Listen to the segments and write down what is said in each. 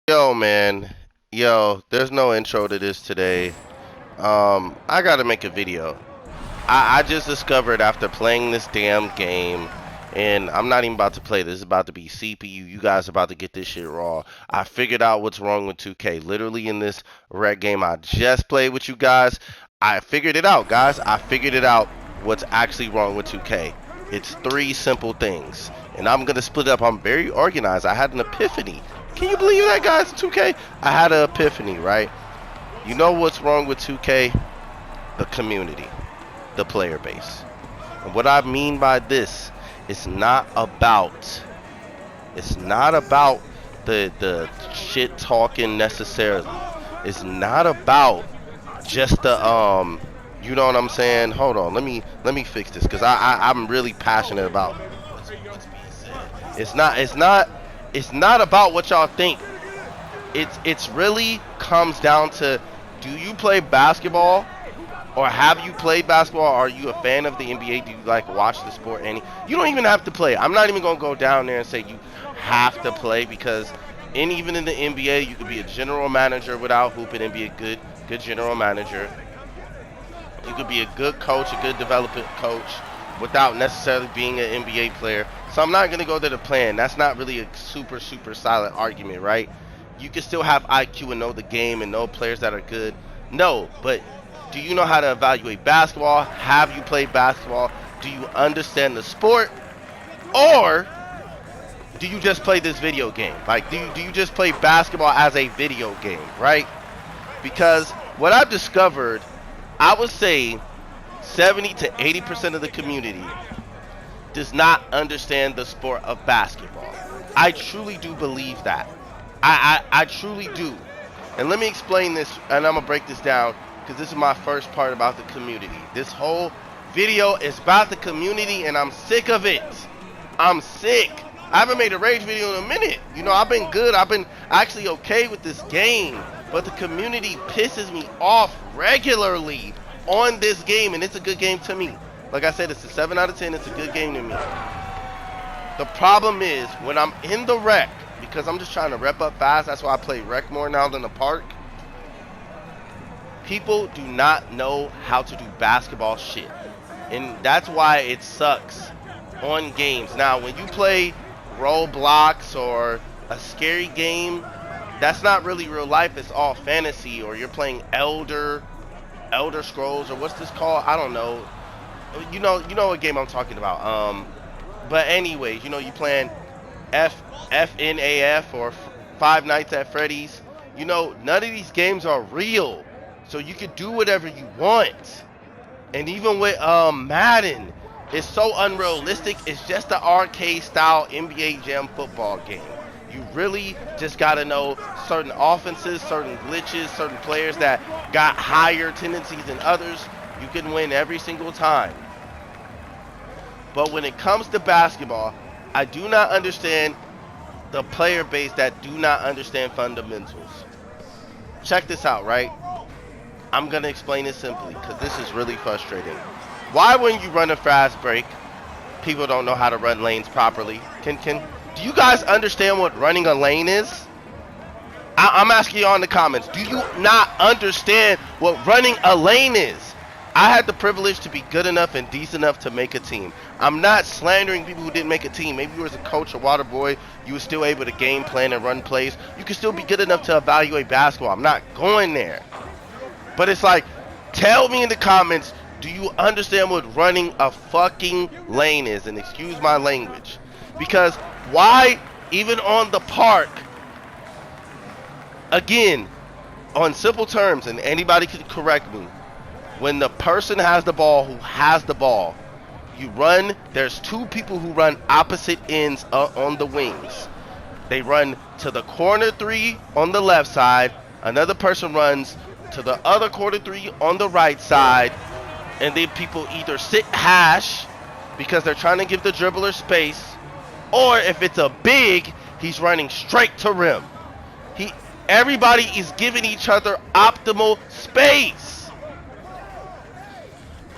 Yo, man. Yo, there's no intro to this today. I gotta make a video. I just discovered after playing this damn game, and I'm not even about to play this. It's about to be CPU. You guys are about to get this shit raw. I figured out what's wrong with 2K. Literally in this rec game I just played with you guys, I figured it out, guys. I figured it out what's actually wrong with 2K. It's three simple things. And I'm gonna split it up. I'm very organized. I had an epiphany. Can you believe that, guys? 2K? I had an epiphany, right? You know what's wrong with 2K? The community, the player base. And what I mean by this, it's not about the shit talking necessarily. It's not about just the you know what I'm saying? Hold on, let me fix this because I'm really passionate about what's being said. It's not about what y'all think. It's really comes down to, do you play basketball, or have you played basketball? Are you a fan of the NBA? Do you like watch the sport? You don't even have to play. I'm not even gonna go down there and say you have to play, because even in the NBA you could be a general manager without hooping and be a good general manager. You could be a good coach, a good development coach, without necessarily being an NBA player. So I'm not going to go to the plan. That's not really a super solid argument, right? You can still have IQ and know the game and know players that are good. No, but do you know how to evaluate basketball? Have you played basketball? Do you understand the sport? Or do you just play this video game? Like, do you just play basketball as a video game, right? Because what I've discovered, I would say 70 to 80% of the community does not understand the sport of basketball. I truly do believe that. I truly do. And let me explain this, and I'm going to break this down, because this is my first part about the community. This whole video is about the community, and I'm sick of it. I'm sick. I haven't made a rage video in a minute. You know, I've been good. I've been actually okay with this game. But the community pisses me off regularly on this game, and it's a good game to me. Like I said, it's a 7 out of 10. It's a good game to me. The problem is, when I'm in the rec, because I'm just trying to rep up fast, that's why I play rec more now than the park. People do not know how to do basketball shit. And that's why it sucks on games. Now, when you play Roblox or a scary game, that's not really real life. It's all fantasy. Or you're playing Elder Scrolls, or what's this called? I don't know. You know what game I'm talking about. But anyways, you playing FNAF or Five Nights at Freddy's. None of these games are real, so you can do whatever you want. And even with Madden, it's so unrealistic. It's just the arcade style NBA Jam football game. You really just gotta know certain offenses, certain glitches, certain players that got higher tendencies than others. You can win every single time. But when it comes to basketball, I do not understand the player base that do not understand fundamentals. Check this out, right? I'm gonna explain it simply, because this is really frustrating. Why, when you run a fast break, people don't know how to run lanes properly? Do you guys understand what running a lane is? I'm asking y'all in the comments. Do you not understand what running a lane is? I had the privilege to be good enough and decent enough to make a team. I'm not slandering people who didn't make a team. Maybe you was a coach or water boy. You were still able to game plan and run plays. You can still be good enough to evaluate basketball. I'm not going there. But it's like, tell me in the comments, do you understand what running a fucking lane is? And excuse my language. Because why, even on the park, again, on simple terms, and anybody can correct me, when the person has the ball who has the ball, you run, there's two people who run opposite ends on the wings. They run to the corner three on the left side, another person runs to the other corner three on the right side, and then people either sit hash because they're trying to give the dribbler space, or if it's a big, he's running straight to rim. Everybody is giving each other optimal space.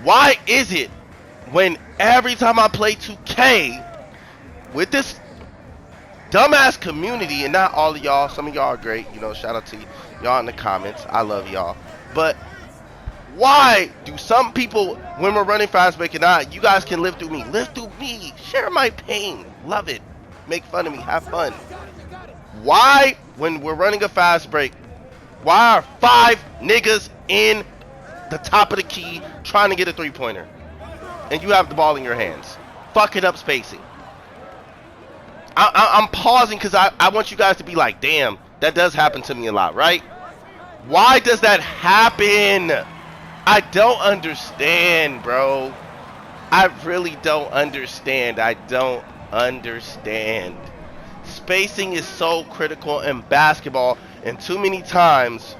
Why is it when every time I play 2K with this dumbass community, and not all of y'all. Some of y'all are great. You know, shout out to y'all in the comments. I love y'all. But why do some people, when we're running fast break and you guys can live through me. Live through me. Share my pain. Love it. Make fun of me. Have fun. Why, when we're running a fast break, why are 5 niggas in the top of the key trying to get a three-pointer? And you have the ball in your hands. Fucking up spacing. I'm pausing because I want you guys to be like, damn, that does happen to me a lot, right? Why does that happen? I don't understand, bro. I really don't understand. I don't understand. Spacing is so critical in basketball, and too many times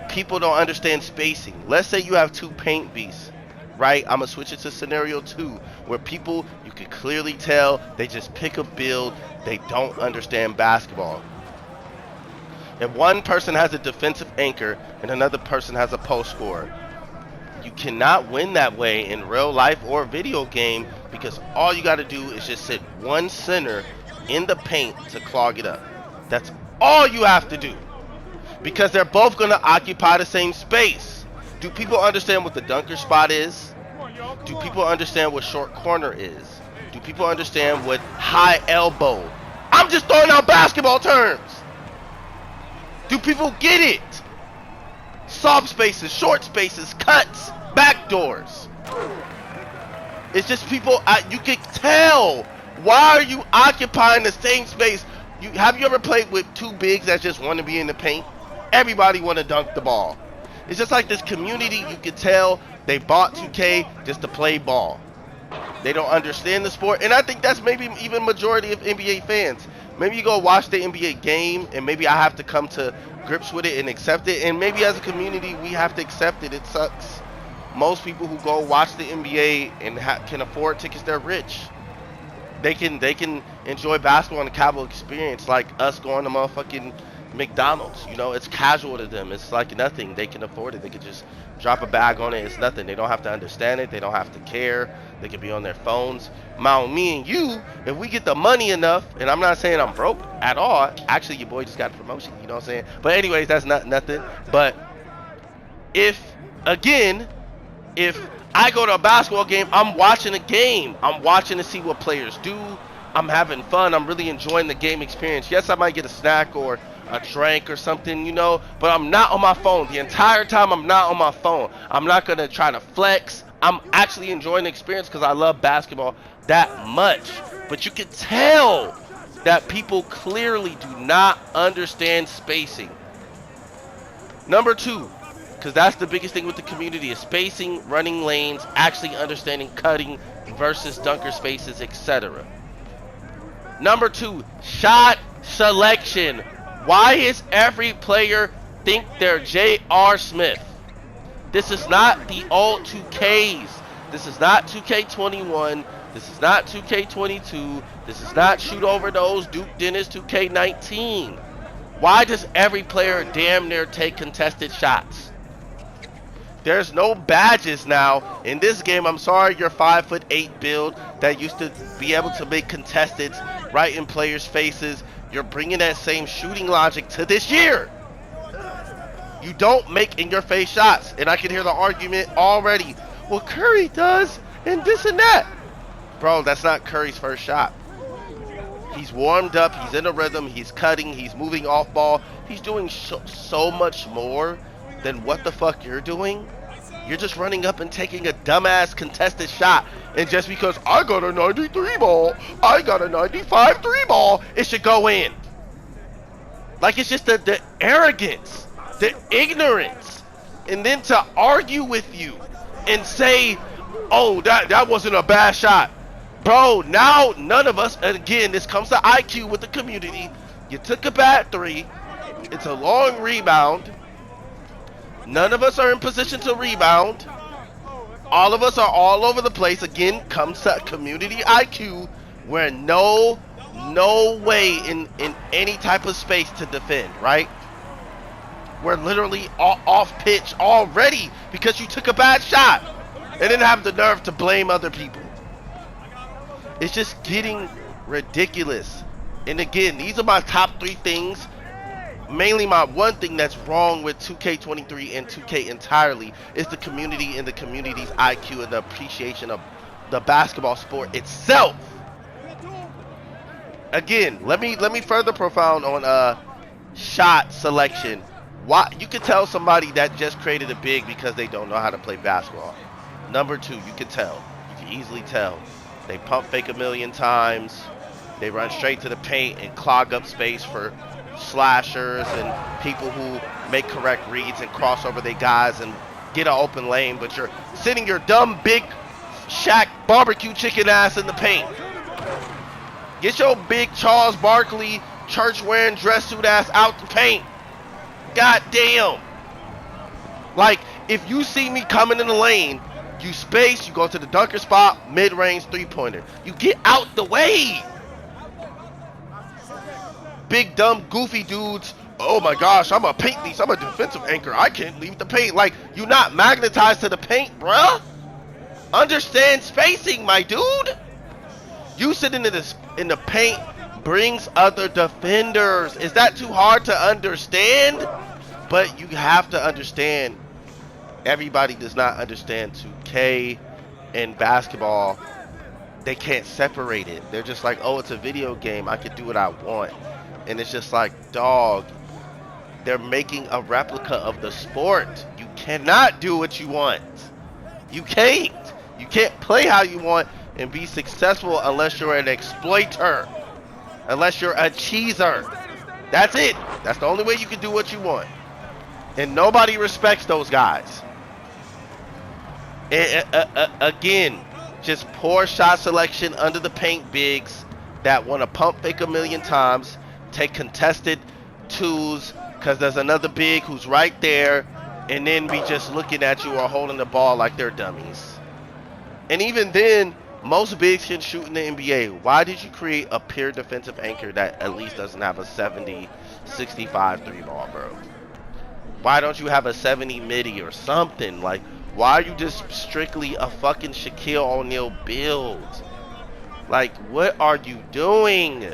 people don't understand spacing. Let's say you have 2 paint beasts, right? I'm going to switch it to scenario 2, where people, you can clearly tell, they just pick a build. They don't understand basketball. If one person has a defensive anchor and another person has a post scorer, you cannot win that way in real life or video game, because all you got to do is just sit one center in the paint to clog it up. That's all you have to do, because they're both going to occupy the same space. Do people understand what the dunker spot is? Do people understand what short corner is? Do people understand what high elbow? I'm just throwing out basketball terms. Do people get it? Soft spaces, short spaces, cuts, back doors. It's just people, you can tell. Why are you occupying the same space? Have you ever played with 2 bigs that just want to be in the paint? Everybody want to dunk the ball. It's just like this community, you can tell they bought 2K just to play ball. They don't understand the sport, and I think that's maybe even majority of NBA fans. Maybe you go watch the NBA game, and maybe I have to come to grips with it and accept it, and maybe as a community we have to accept it. It sucks. Most people who go watch the NBA and can afford tickets, they're rich. They can enjoy basketball and a casual experience like us going to motherfucking McDonald's. You know, it's casual to them. It's like nothing. They can afford it. They can just drop a bag on it. It's nothing. They don't have to understand it. They don't have to care. They can be on their phones. Now, me and you, if we get the money enough, and I'm not saying I'm broke at all. Actually, your boy just got a promotion. You know what I'm saying? But anyways, that's not nothing. But if I go to a basketball game, I'm watching a game. I'm watching to see what players do. I'm having fun. I'm really enjoying the game experience. Yes, I might get a snack or a drink or something, you know, but I'm not on my phone. The entire time I'm not on my phone. I'm not going to try to flex. I'm actually enjoying the experience because I love basketball that much. But you can tell that people clearly do not understand spacing. Number 2, because that's the biggest thing with the community, is spacing, running lanes, actually understanding cutting versus dunker spaces, etc. Number 2, shot selection. Why is every player think they're J.R. Smith? This is not the old 2Ks. This is not 2K21. This is not 2K22. This is not shoot over those Duke Dennis 2K19. Why does every player damn near take contested shots? There's no badges now in this game. I'm sorry, your 5'8" build that used to be able to make contesteds right in players' faces. You're bringing that same shooting logic to this year. You don't make in-your-face shots. And I can hear the argument already. Well, Curry does, and this and that. Bro, that's not Curry's first shot. He's warmed up. He's in a rhythm. He's cutting. He's moving off ball. He's doing so much more than what the fuck you're doing. You're just running up and taking a dumbass contested shot. And just because I got a 93 ball, I got a 95 3 ball, it should go in. Like, it's just the arrogance, the ignorance. And then to argue with you and say, oh, that wasn't a bad shot. Bro, now none of us, and again, this comes to IQ with the community. You took a bad 3. It's a long rebound. None of us are in position to rebound. All of us are all over the place. Again, comes to community IQ. We're no way in any type of space to defend, right? We're literally off pitch already because you took a bad shot and didn't have the nerve to blame other people. It's just getting ridiculous. And again, these are my top 3 things. Mainly my one thing that's wrong with 2K23 and 2K entirely is the community and the community's IQ and the appreciation of the basketball sport itself. Again, let me further profound on shot selection. Why you can tell somebody that just created a big because they don't know how to play basketball. Number 2, you can tell. You can easily tell. They pump fake a million times. They run straight to the paint and clog up space for slashers and people who make correct reads and cross over their guys and get an open lane, but you're sitting your dumb big Shaq barbecue chicken ass in the paint. Get your big Charles Barkley church wearing dress suit ass out the paint. God damn. Like, if you see me coming in the lane, you space, you go to the dunker spot, mid-range 3-pointer. You get out the way. Big, dumb, goofy dudes. Oh my gosh, I'm a paint lease. I'm a defensive anchor. I can't leave the paint. Like, you're not magnetized to the paint, bruh. Understand spacing, my dude. You sitting in the paint brings other defenders. Is that too hard to understand? But you have to understand, everybody does not understand 2K and basketball. They can't separate it. They're just like, oh, it's a video game. I can do what I want. And it's just like, dog, they're making a replica of the sport. You cannot do what you want. You can't. You can't play how you want and be successful unless you're an exploiter. Unless you're a cheeser. That's it. That's the only way you can do what you want. And nobody respects those guys. And, again, just poor shot selection under the paint bigs that want to pump fake a million times, take contested twos because there's another big who's right there, and then be just looking at you or holding the ball like they're dummies. And even then, most bigs can shoot in the NBA. Why did you create a pure defensive anchor that at least doesn't have a 70, 65 3 ball, bro? Why don't you have a 70 midi or something? Like, why are you just strictly a fucking Shaquille O'Neal build? Like, what are you doing?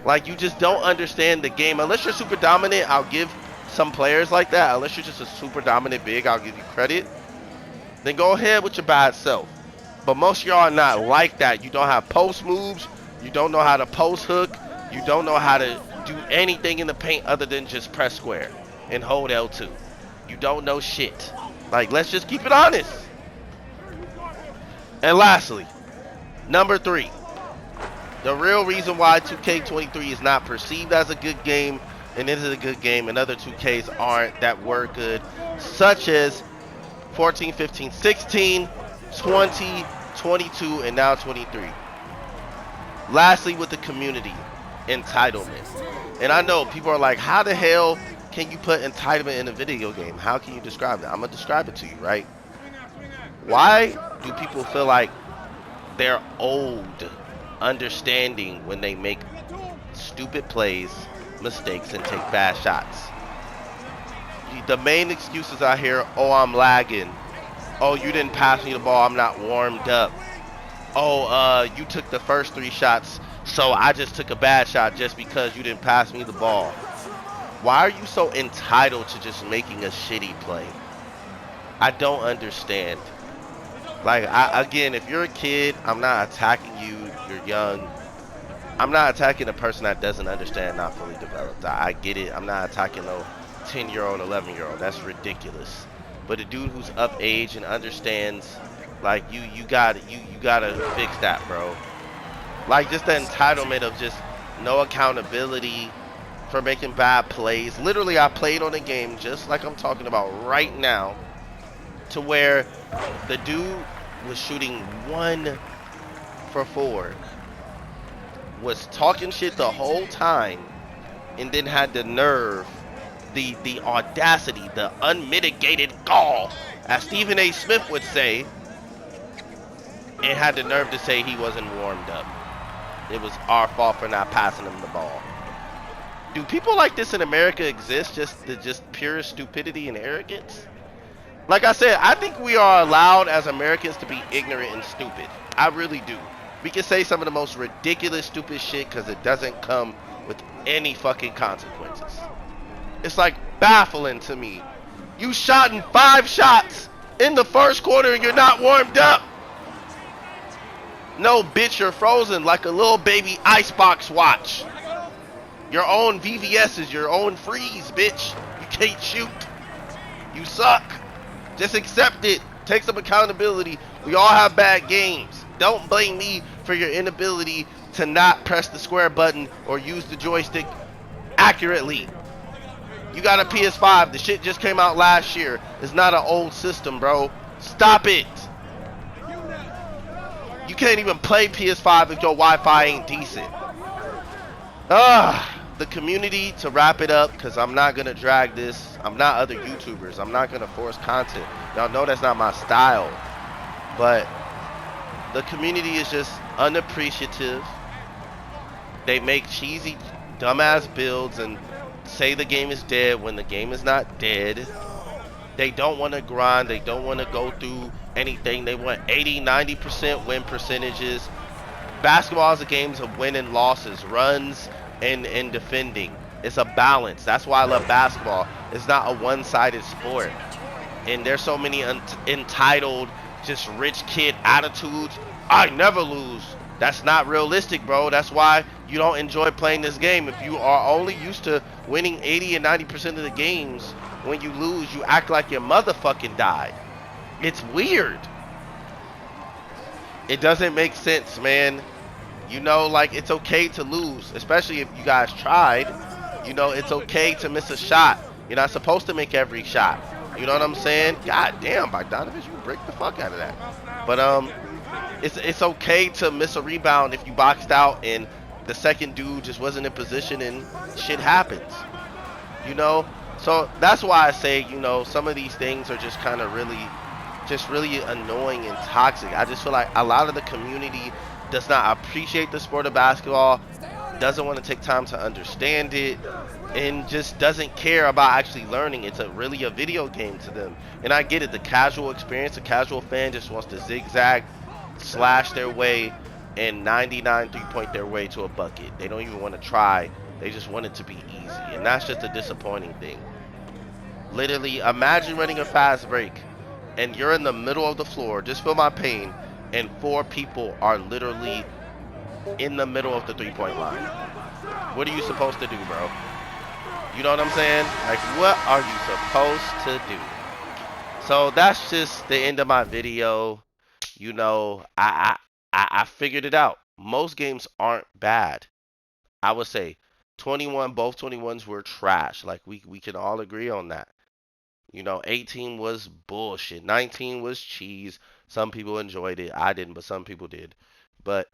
Like, you just don't understand the game. Unless you're super dominant, I'll give some players like that. Unless you're just a super dominant big, I'll give you credit. Then go ahead with your bad self. But most of y'all are not like that. You don't have post moves. You don't know how to post hook. You don't know how to do anything in the paint other than just press square and hold L2. You don't know shit. Like, let's just keep it honest. And lastly, number 3. The real reason why 2K23 is not perceived as a good game, and it is a good game, and other 2Ks aren't that were good, such as 14, 15, 16, 20, 22, and now 23. Lastly, with the community, entitlement. And I know people are like, how the hell can you put entitlement in a video game? How can you describe that? I'm going to describe it to you, right? Why do people feel like they're old understanding when they make stupid plays, mistakes, and take bad shots? The main excuses I hear, oh, I'm lagging. Oh, you didn't pass me the ball, I'm not warmed up. Oh, you took the first 3 shots, so I just took a bad shot just because you didn't pass me the ball. Why are you so entitled to just making a shitty play? I don't understand. Like, again, if you're a kid, I'm not attacking you, you're young. I'm not attacking a person that doesn't understand, not fully developed. I get it. I'm not attacking no 10-year-old, 11-year-old. That's ridiculous. But a dude who's of age and understands, like, you gotta fix that, bro. Like, just the entitlement of just no accountability for making bad plays. Literally, I played on a game just like I'm talking about right now, to where the dude was shooting 1 for 4, was talking shit the whole time, and then had the nerve, the audacity, the unmitigated gall, as Stephen A. Smith would say, and had the nerve to say he wasn't warmed up. It was our fault for not passing him the ball. Do people like this in America exist? Just pure stupidity and arrogance? Like I said, I think we are allowed as Americans to be ignorant and stupid. I really do. We can say some of the most ridiculous, stupid shit because it doesn't come with any fucking consequences. It's like baffling to me. You shot in 5 shots in the first quarter and you're not warmed up. No, bitch, you're frozen like a little baby icebox watch. Your own VVS is your own freeze, bitch. You can't shoot. You suck. Just accept it. Take some accountability. We all have bad games. Don't blame me for your inability to not press the square button or use the joystick accurately. You got a PS5. The shit just came out last year. It's not an old system, bro. Stop it. You can't even play PS5 if your Wi-Fi ain't decent. The community, to wrap it up, because I'm not going to drag this. I'm not other YouTubers. I'm not going to force content. Y'all know that's not my style. But the community is just unappreciative. They make cheesy, dumbass builds and say the game is dead when the game is not dead. They don't want to grind. They don't want to go through anything. They want 80, 90% win percentages. Basketball is a game of win and losses, runs and defending. It's a balance. That's why I love basketball. It's not a one-sided sport. And there's so many entitled, just rich kid attitudes. I never lose. That's not realistic, bro. That's why you don't enjoy playing this game. If you are only used to winning 80 and 90% of the games, when you lose, you act like your motherfucking died. It's weird. It doesn't make sense, man. You know, like, it's okay to lose, especially if you guys tried. You know, it's okay to miss a shot. You're not supposed to make every shot. You know what I'm saying? God damn, Bogdanovich, you break the fuck out of that. But it's okay to miss a rebound if you boxed out and the second dude just wasn't in position and shit happens. You know? So that's why I say, you know, some of these things are just kind of really annoying and toxic. I just feel like a lot of the community does not appreciate the sport of basketball, doesn't want to take time to understand it, and just doesn't care about actually learning. It's really a video game to them. And I get it, the casual experience, the casual fan just wants to zigzag, slash their way, and 99 three-point their way to a bucket. They don't even want to try. They just want it to be easy. And that's just a disappointing thing. Literally, imagine running a fast break, and you're in the middle of the floor, just feel my pain, and 4 people are literally in the middle of the three-point line. What are you supposed to do, bro? You know what I'm saying? Like, what are you supposed to do? So that's just the end of my video. You know, I figured it out. Most games aren't bad. I would say 21, both 21s were trash. Like, we can all agree on that. You know, 18 was bullshit. 19 was cheese. Some people enjoyed it. I didn't, but some people did. But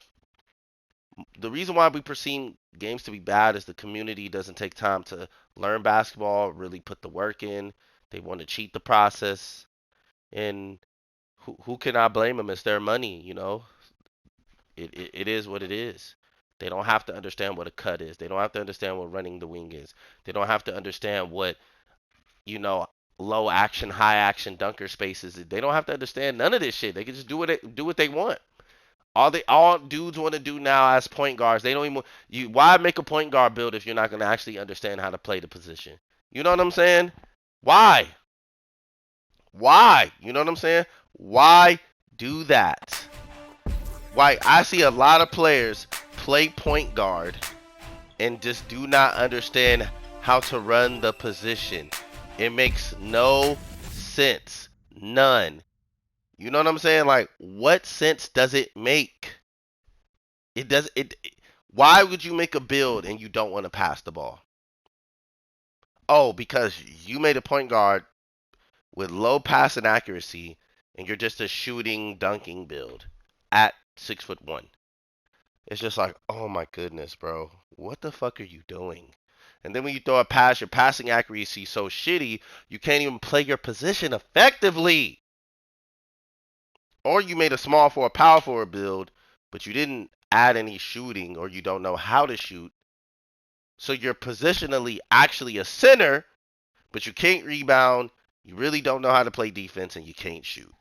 the reason why we perceive games to be bad is the community doesn't take time to learn basketball, really put the work in. They want to cheat the process. And who can I blame them? It's their money, you know? It is what it is. They don't have to understand what a cut is. They don't have to understand what running the wing is. They don't have to understand what, you know, low action, high action dunker spaces. They don't have to understand none of this shit. They can just do what they want. All dudes want to do now as point guards. They don't even why make a point guard build if you're not gonna actually understand how to play the position? You know what I'm saying? Why? Why? You know what I'm saying? Why do that? Why I see a lot of players play point guard and just do not understand how to run the position. It makes no sense. None. You know what I'm saying? Like, what sense does it make? It does it. Why would you make a build and you don't want to pass the ball? Oh, because you made a point guard with low passing accuracy and you're just a shooting, dunking build at 6'1". It's just like, oh my goodness, bro. What the fuck are you doing? And then when you throw a pass, your passing accuracy is so shitty, you can't even play your position effectively. Or you made a small forward, power forward build, but you didn't add any shooting or you don't know how to shoot. So you're positionally actually a center, but you can't rebound. You really don't know how to play defense and you can't shoot.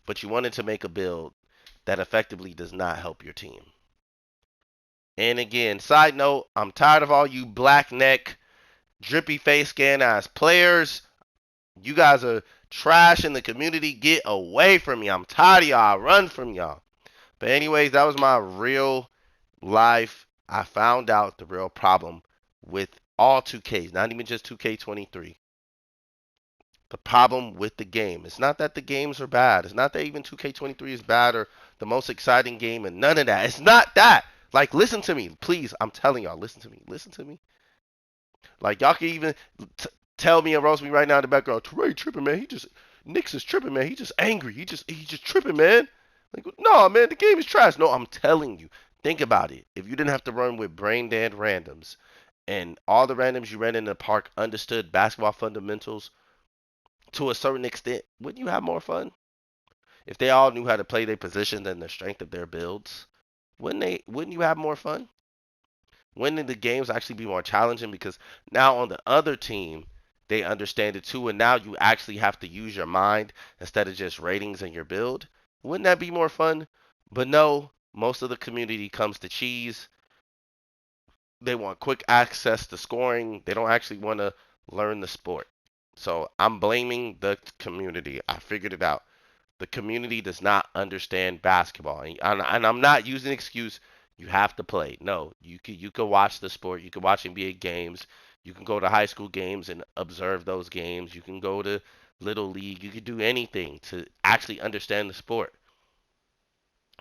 But you wanted to make a build that effectively does not help your team. And again, side note, I'm tired of all you black neck, drippy face scan ass players. You guys are trash in the community. Get away from me. I'm tired of y'all. I run from y'all. But anyways, that was my real life. I found out the real problem with all 2Ks, not even just 2K23. The problem with the game. It's not that the games are bad. It's not that even 2K23 is bad or the most exciting game and none of that. It's not that. Like, listen to me, please. I'm telling y'all, listen to me. Listen to me. Like, y'all can even tell me and roast me right now in the background. Trey tripping, man. Nix is tripping, man. He just angry. He just tripping, man. Like, no, man, the game is trash. No, I'm telling you. Think about it. If you didn't have to run with brain dead randoms and all the randoms you ran in the park understood basketball fundamentals to a certain extent, wouldn't you have more fun? If they all knew how to play their positions and the strength of their builds, wouldn't you have more fun? Wouldn't the games actually be more challenging because now on the other team they understand it too, and now you actually have to use your mind instead of just ratings and your build? Wouldn't that be more fun? But no, most of the community comes to cheese. They want quick access to scoring. They don't actually want to learn the sport. So I'm blaming the community. I figured it out. The community does not understand basketball, and I'm not using an excuse. You have to play. No, you can watch the sport. You can watch NBA games. You can go to high school games and observe those games. You can go to little league. You can do anything to actually understand the sport.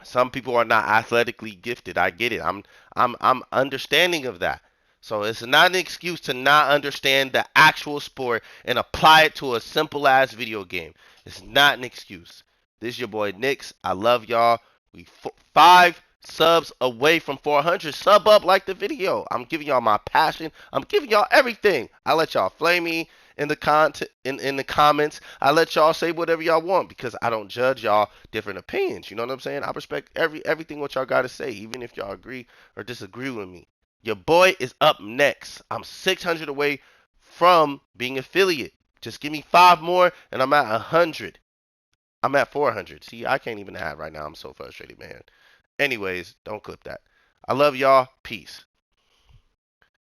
Some people are not athletically gifted. I get it. I'm understanding of that. So it's not an excuse to not understand the actual sport and apply it to a simple ass video game. It's not an excuse. This is your boy Nix. I love y'all. We 5 subs away from 400. Sub up, like the video. I'm giving y'all my passion. I'm giving y'all everything. I let y'all flame me in the content in the comments. I let y'all say whatever y'all want because I don't judge y'all different opinions. You know what I'm saying? I respect everything what y'all got to say, even if y'all agree or disagree with me. Your boy is up next. I'm 600 away from being affiliate. Just give me 5 more and I'm at 100. I'm at 400. See, I can't even add right now. I'm so frustrated, man. Anyways, don't clip that. I love y'all. Peace.